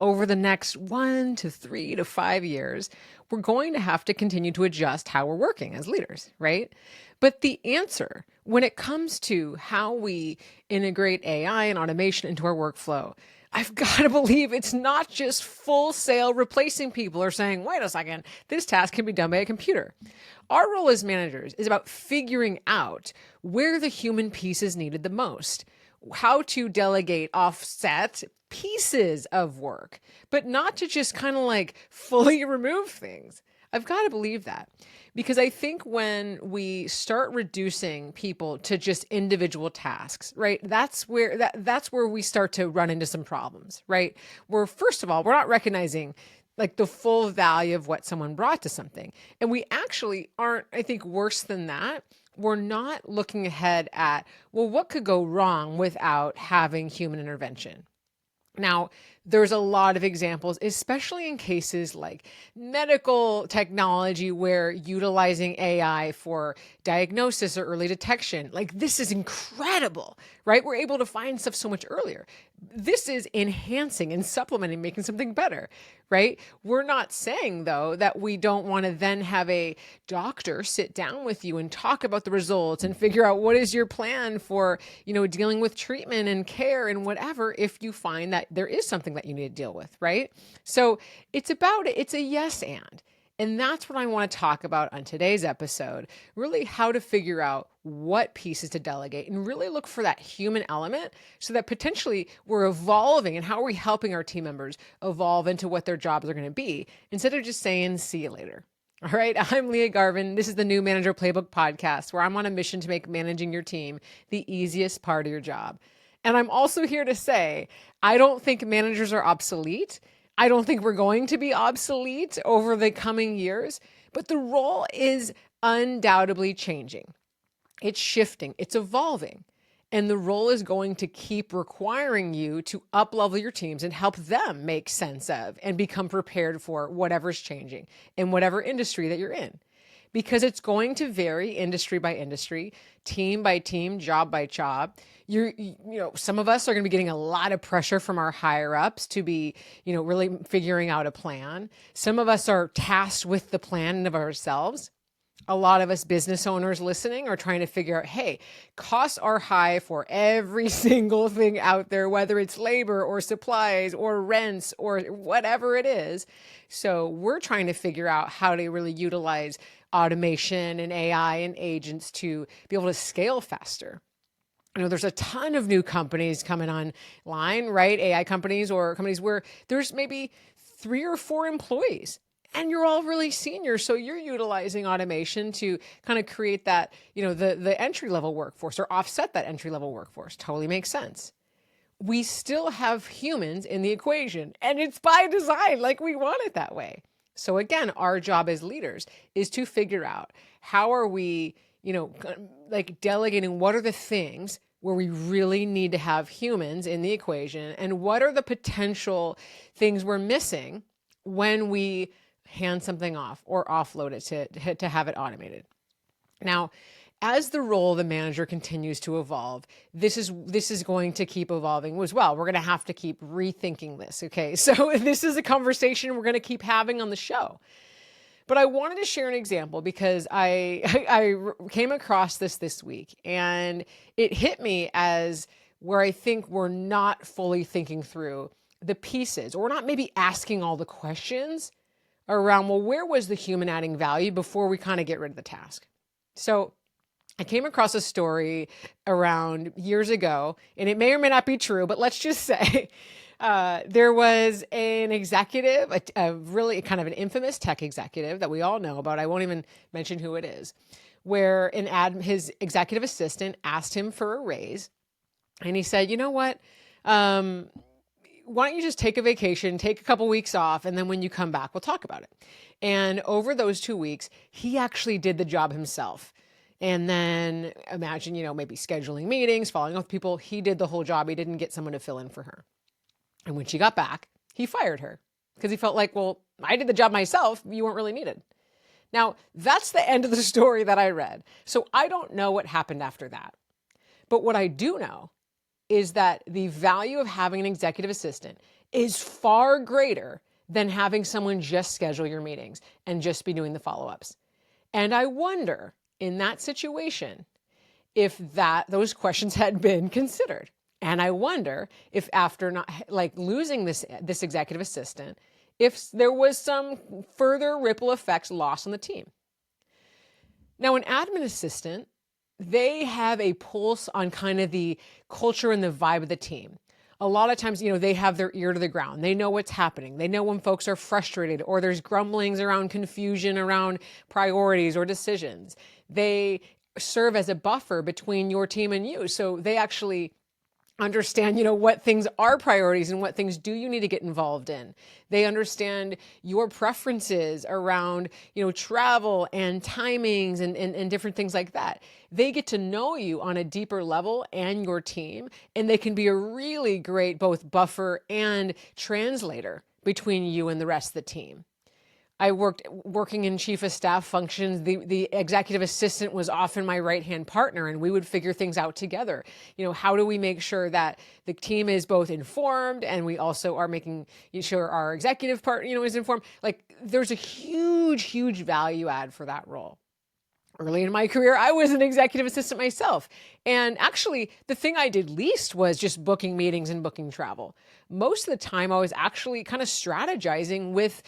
over the next 1 to 3 to 5 years, we're going to have to continue to adjust how we're working as leaders, right? But the answer when it comes to how we integrate AI and automation into our workflow, I've got to believe it's not just full sale replacing people or saying, wait a second, this task can be done by a computer. Our role as managers is about figuring out where the human piece is needed the most, how to delegate offset pieces of work, but not to just kind of like fully remove things. I've got to believe that because I think when we start reducing people to just individual tasks, right? That's where we start to run into some problems, right? Where first of all, we're not recognizing like the full value of what someone brought to something. And we actually aren't, I think, worse than that. We're not looking ahead at, well, what could go wrong without having human intervention? Now, there's a lot of examples, especially in cases like medical technology, where utilizing AI for diagnosis or early detection, like this is incredible, right? We're able to find stuff so much earlier. This is enhancing and supplementing, making something better, right? We're not saying, though, that we don't want to then have a doctor sit down with you and talk about the results and figure out what is your plan for, dealing with treatment and care and whatever, if you find that there is something that you need to deal with, right? So it's a yes and. And that's what I want to talk about on today's episode, really how to figure out what pieces to delegate and really look for that human element so that potentially we're evolving and how are we helping our team members evolve into what their jobs are going to be instead of just saying, see you later. All right, I'm Leah Garvin. This is the new Manager Playbook podcast where I'm on a mission to make managing your team the easiest part of your job. And I'm also here to say, I don't think managers are obsolete. I don't think we're going to be obsolete over the coming years, but the role is undoubtedly changing. It's shifting, it's evolving, and the role is going to keep requiring you to up-level your teams and help them make sense of and become prepared for whatever's changing in whatever industry that you're in. Because it's going to vary industry by industry, team by team, job by job. Some of us are going to be getting a lot of pressure from our higher ups to be, really figuring out a plan. Some of us are tasked with the plan of ourselves. A lot of us business owners listening are trying to figure out, hey, costs are high for every single thing out there, whether it's labor or supplies or rents or whatever it is. So we're trying to figure out how to really utilize automation and AI and agents to be able to scale faster. There's a ton of new companies coming online, right? AI companies or companies where there's maybe 3 or 4 employees and you're all really senior. So you're utilizing automation to kind of create that, the entry-level workforce or offset that entry-level workforce. Totally makes sense. We still have humans in the equation and it's by design, like we want it that way. So again, our job as leaders is to figure out how are we, delegating what are the things where we really need to have humans in the equation and what are the potential things we're missing when we hand something off or offload it to have it automated. Now, as the role of the manager continues to evolve, this is going to keep evolving as well. We're going to have to keep rethinking this. Okay. So this is a conversation we're going to keep having on the show. But I wanted to share an example because I came across this week and it hit me as where I think we're not fully thinking through the pieces or we're not maybe asking all the questions around, well, where was the human adding value before we kind of get rid of the task? So I came across a story around years ago, and it may or may not be true, but let's just say there was an executive, a really kind of an infamous tech executive that we all know about. I won't even mention who it is, where his executive assistant asked him for a raise. And he said, you know what? Why don't you just take a vacation, take a couple weeks off, and then when you come back, we'll talk about it. And over those 2 weeks, he actually did the job himself. And then imagine, maybe scheduling meetings, following up with people. He did the whole job. He didn't get someone to fill in for her. And when she got back, he fired her because he felt like, well, I did the job myself. You weren't really needed. Now, that's the end of the story that I read. So I don't know what happened after that. But what I do know is that the value of having an executive assistant is far greater than having someone just schedule your meetings and just be doing the follow-ups. And I wonder in that situation if those questions had been considered. And I wonder if after not like losing this executive assistant, if there was some further ripple effects lost on the team. Now, an admin assistant, they have a pulse on kind of the culture and the vibe of the team. A lot of times, they have their ear to the ground. They know what's happening. They know when folks are frustrated or there's grumblings around confusion around priorities or decisions. They serve as a buffer between your team and you. So they actually understand, what things are priorities and what things do you need to get involved in. They understand your preferences around, travel and timings and different things like that. They get to know you on a deeper level and your team, and they can be a really great both buffer and translator between you and the rest of the team. I working in chief of staff functions. The executive assistant was often my right-hand partner, and we would figure things out together. How do we make sure that the team is both informed, and we also are making sure our executive part, is informed? Like, there's a huge, huge value add for that role. Early in my career, I was an executive assistant myself. And actually, the thing I did least was just booking meetings and booking travel. Most of the time, I was actually kind of strategizing with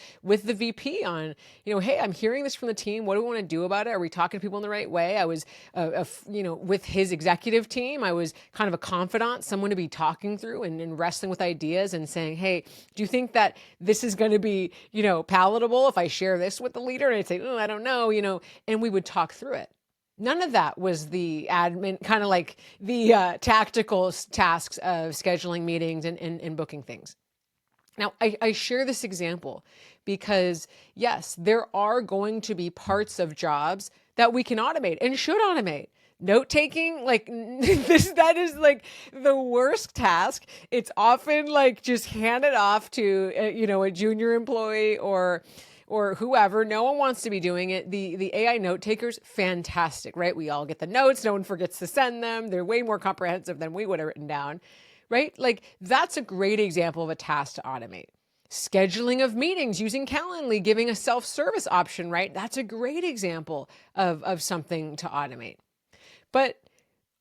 the VP on, hey, I'm hearing this from the team. What do we want to do about it? Are we talking to people in the right way? I was, with his executive team, I was kind of a confidant, someone to be talking through and wrestling with ideas and saying, hey, do you think that this is going to be, palatable if I share this with the leader? And I'd say, I don't know, and we would talk through it. None of that was the admin, kind of like the tactical tasks of scheduling meetings and booking things. Now, I share this example because, yes, there are going to be parts of jobs that we can automate and should automate. Note taking, like that is like the worst task. It's often like just hand it off to, a junior employee or whoever. No one wants to be doing it. The AI note takers, fantastic, right? We all get the notes. No one forgets to send them. They're way more comprehensive than we would have written down, right? Like, that's a great example of a task to automate. Scheduling of meetings using Calendly, giving a self-service option, right? That's a great example of something to automate. But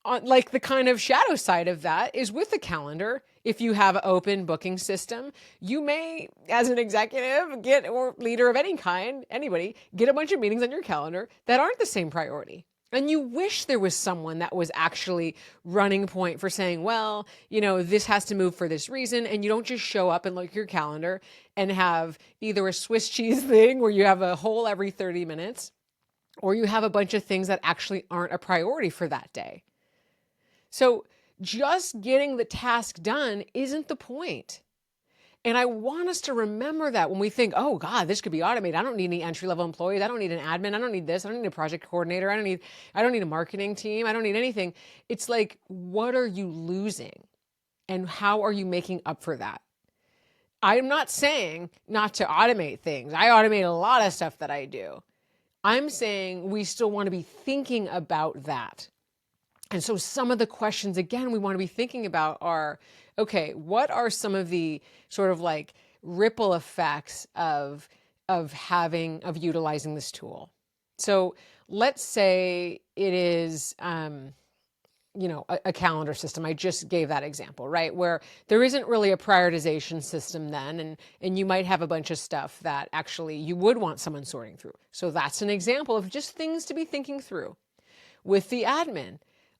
like the kind of shadow side of that is with the calendar. If you have an open booking system, you may, as an executive, or leader of any kind, anybody, get a bunch of meetings on your calendar that aren't the same priority. And you wish there was someone that was actually running point for saying, well, this has to move for this reason. And you don't just show up and look at your calendar and have either a Swiss cheese thing where you have a hole every 30 minutes, or you have a bunch of things that actually aren't a priority for that day. So just getting the task done isn't the point. And I want us to remember that when we think, oh God, this could be automated. I don't need any entry-level employees. I don't need an admin. I don't need this. I don't need a project coordinator. I don't need a marketing team. I don't need anything. It's like, what are you losing? And how are you making up for that? I'm not saying not to automate things. I automate a lot of stuff that I do. I'm saying we still want to be thinking about that. And so some of the questions, again, we want to be thinking about are, okay, what are some of the sort of like ripple effects of utilizing this tool? So let's say it is, a calendar system. I just gave that example, right? Where there isn't really a prioritization system then, and you might have a bunch of stuff that actually you would want someone sorting through. So that's an example of just things to be thinking through. With the admin,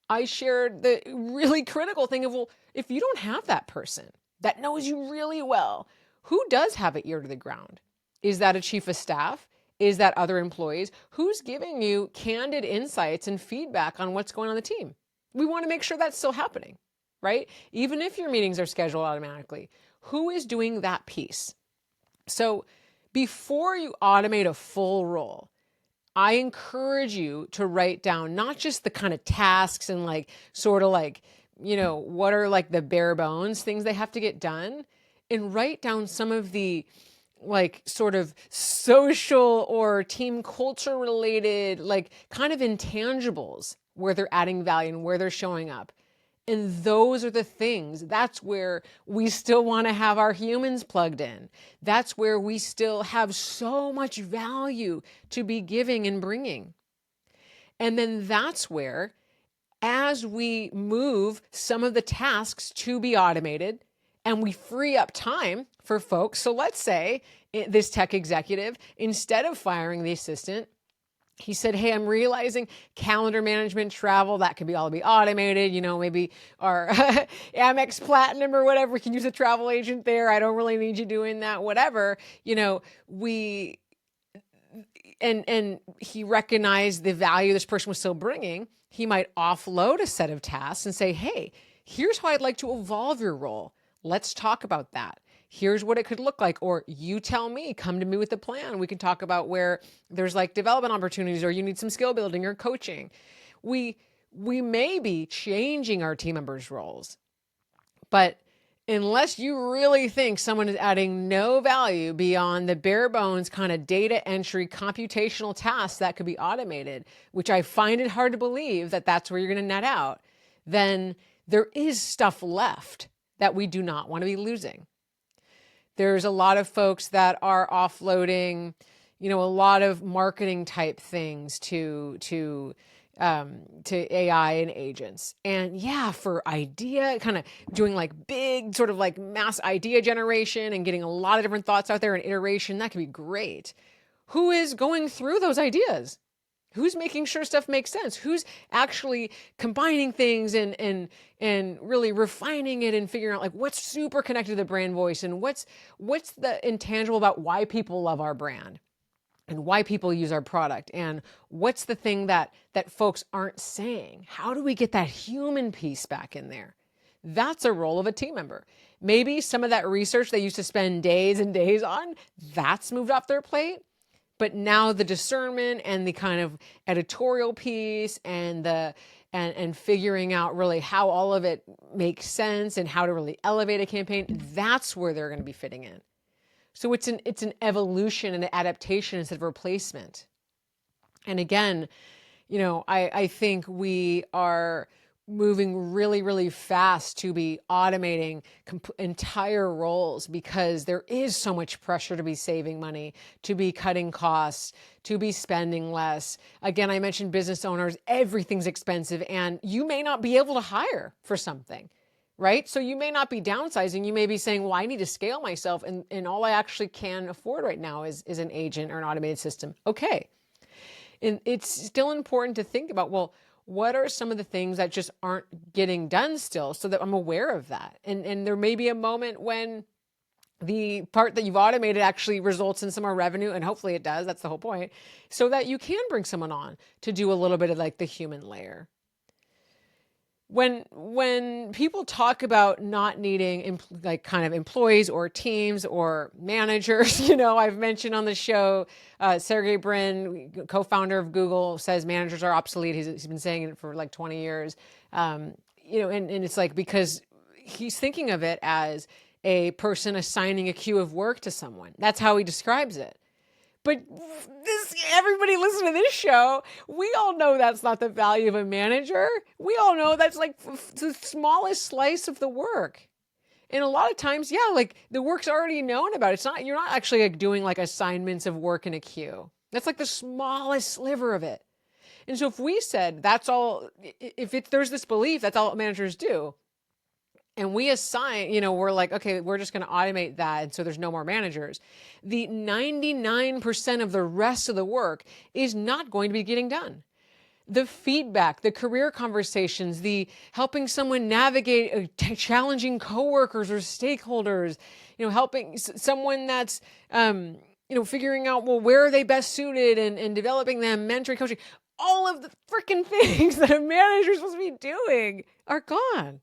I shared the really critical thing of, well, if you don't have that person that knows you really well, who does have an ear to the ground? Is that a chief of staff? Is that other employees? Who's giving you candid insights and feedback on what's going on the team? We want to make sure that's still happening, right? Even if your meetings are scheduled automatically, who is doing that piece? So before you automate a full role, I encourage you to write down not just the kind of tasks and like sort of like, what are like the bare bones things they have to get done, and write down some of the like sort of social or team culture related, like kind of intangibles where they're adding value and where they're showing up. And those are the things. That's where we still want to have our humans plugged in. That's where we still have so much value to be giving and bringing. And then that's where, as we move some of the tasks to be automated and we free up time for folks. So let's say this tech executive, instead of firing the assistant, he said, hey, I'm realizing calendar management, travel, that could all be automated. Maybe our Amex Platinum or whatever, we can use a travel agent there. I don't really need you doing that, whatever. And he recognized the value this person was still bringing. He might offload a set of tasks and say, hey, here's how I'd like to evolve your role. Let's talk about that. Here's what it could look like. Or you tell me, come to me with a plan. We can talk about where there's like development opportunities or you need some skill building or coaching. We may be changing our team members' roles, but unless you really think someone is adding no value beyond the bare bones kind of data entry computational tasks that could be automated, which I find it hard to believe that that's where you're going to net out, then there is stuff left that we do not want to be losing. There's a lot of folks that are offloading, a lot of marketing type things to AI and agents. And yeah, for idea, kind of doing like big sort of like mass idea generation and getting a lot of different thoughts out there and iteration, that could be great. Who is going through those ideas? Who's making sure stuff makes sense? Who's actually combining things and really refining it and figuring out like what's super connected to the brand voice and what's the intangible about why people love our brand and why people use our product and what's the thing that folks aren't saying? How do we get that human piece back in there? That's a role of a team member. Maybe some of that research they used to spend days and days on, that's moved off their plate. But now the discernment and the kind of editorial piece and and figuring out really how all of it makes sense and how to really elevate a campaign, that's where they're going to be fitting in. So it's an evolution and an adaptation instead of replacement. And again, I think we are moving really, really fast to be automating entire roles because there is so much pressure to be saving money, to be cutting costs, to be spending less. Again, I mentioned business owners, everything's expensive and you may not be able to hire for something, right? So you may not be downsizing. You may be saying, well, I need to scale myself and all I actually can afford right now is an agent or an automated system. Okay. And it's still important to think about, well, what are some of the things that just aren't getting done still so that I'm aware of that? And there may be a moment when the part that you've automated actually results in some more revenue, and hopefully it does. That's the whole point. So that you can bring someone on to do a little bit of like the human layer. When people talk about not needing like kind of employees or teams or managers, I've mentioned on the show, Sergey Brin, co-founder of Google, says managers are obsolete. He's been saying it for like 20 years. And it's like, because he's thinking of it as a person assigning a queue of work to someone. That's how he describes it. But everybody listening to this show, we all know that's not the value of a manager. We all know that's like the smallest slice of the work. And a lot of times, yeah, like the work's already known about. You're not actually like doing like assignments of work in a queue. That's like the smallest sliver of it. And so if we said that's all, there's this belief that's all managers do, and we assign, we're like, okay, we're just going to automate that. And so there's no more managers. The 99% of the rest of the work is not going to be getting done. The feedback, the career conversations, the helping someone navigate challenging coworkers or stakeholders, helping someone that's, figuring out, well, where are they best suited and developing them, mentoring, coaching, all of the freaking things that a manager is supposed to be doing are gone.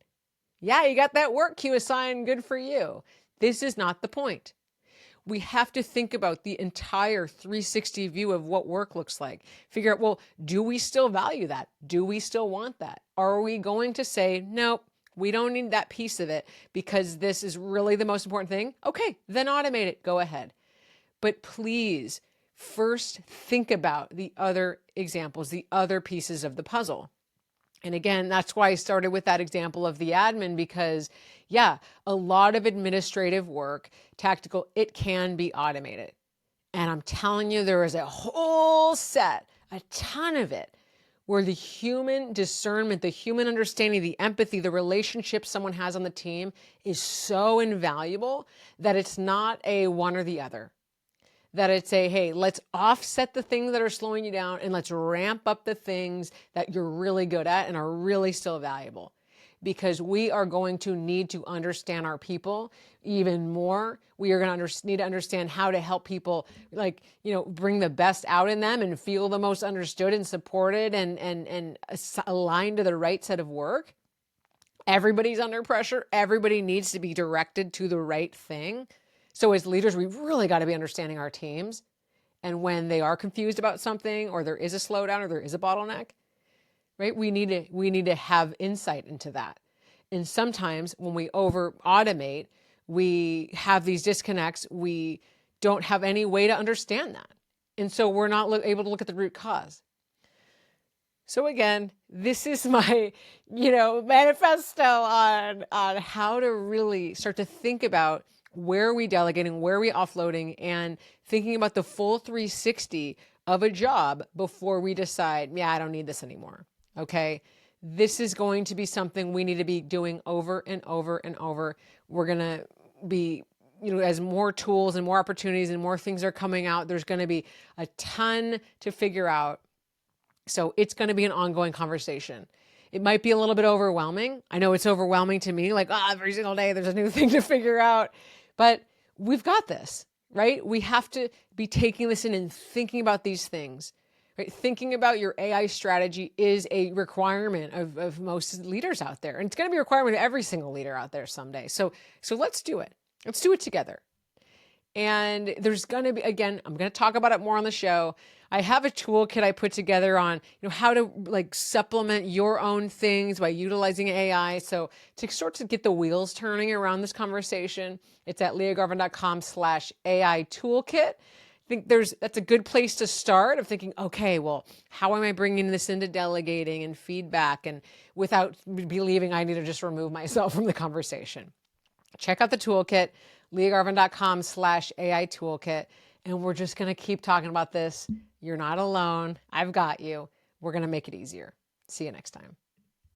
Yeah, you got that work queue assigned, good for you. This is not the point. We have to think about the entire 360 view of what work looks like. Figure out, well, do we still value that? Do we still want that? Are we going to say, nope, we don't need that piece of it because this is really the most important thing? Okay, then automate it, go ahead. But please, first think about the other examples, the other pieces of the puzzle. And again, that's why I started with that example of the admin, because yeah, a lot of administrative work, tactical, it can be automated. And I'm telling you, there is a whole set, a ton of it, where the human discernment, the human understanding, the empathy, the relationship someone has on the team is so invaluable that it's not a one or the other. That it's a, hey, let's offset the things that are slowing you down and let's ramp up the things that you're really good at and are really still valuable. Because we are going to need to understand our people even more. We are going to need to understand how to help people, like, bring the best out in them and feel the most understood and supported and aligned to the right set of work. Everybody's under pressure. Everybody needs to be directed to the right thing. So as leaders, we've really got to be understanding our teams. And when they are confused about something, or there is a slowdown, or there is a bottleneck, right? We need to have insight into that. And sometimes when we over automate, we have these disconnects. We don't have any way to understand that. And so we're not able to look at the root cause. So again, this is my, manifesto on how to really start to think about where are we delegating, where are we offloading, and thinking about the full 360 of a job before we decide, yeah, I don't need this anymore. Okay. This is going to be something we need to be doing over and over and over. We're going to be, as more tools and more opportunities and more things are coming out, there's going to be a ton to figure out. So it's going to be an ongoing conversation. It might be a little bit overwhelming. I know it's overwhelming to me, like, every single day there's a new thing to figure out, but we've got this, right? We have to be taking this in and thinking about these things, right? Thinking about your AI strategy is a requirement of most leaders out there. And it's going to be a requirement of every single leader out there someday. So let's do it. Let's do it together. And there's going to be, again, I'm going to talk about it more on the show. I have a toolkit I put together on, how to supplement your own things by utilizing AI. So to start to get the wheels turning around this conversation, it's at leahgarvin.com/AI toolkit. I think that's a good place to start of thinking, okay, well, how am I bringing this into delegating and feedback, and without believing I need to just remove myself from the conversation. Check out the toolkit, leahgarvin.com/AI toolkit. And we're just going to keep talking about this. You're not alone. I've got you. We're going to make it easier. See you next time.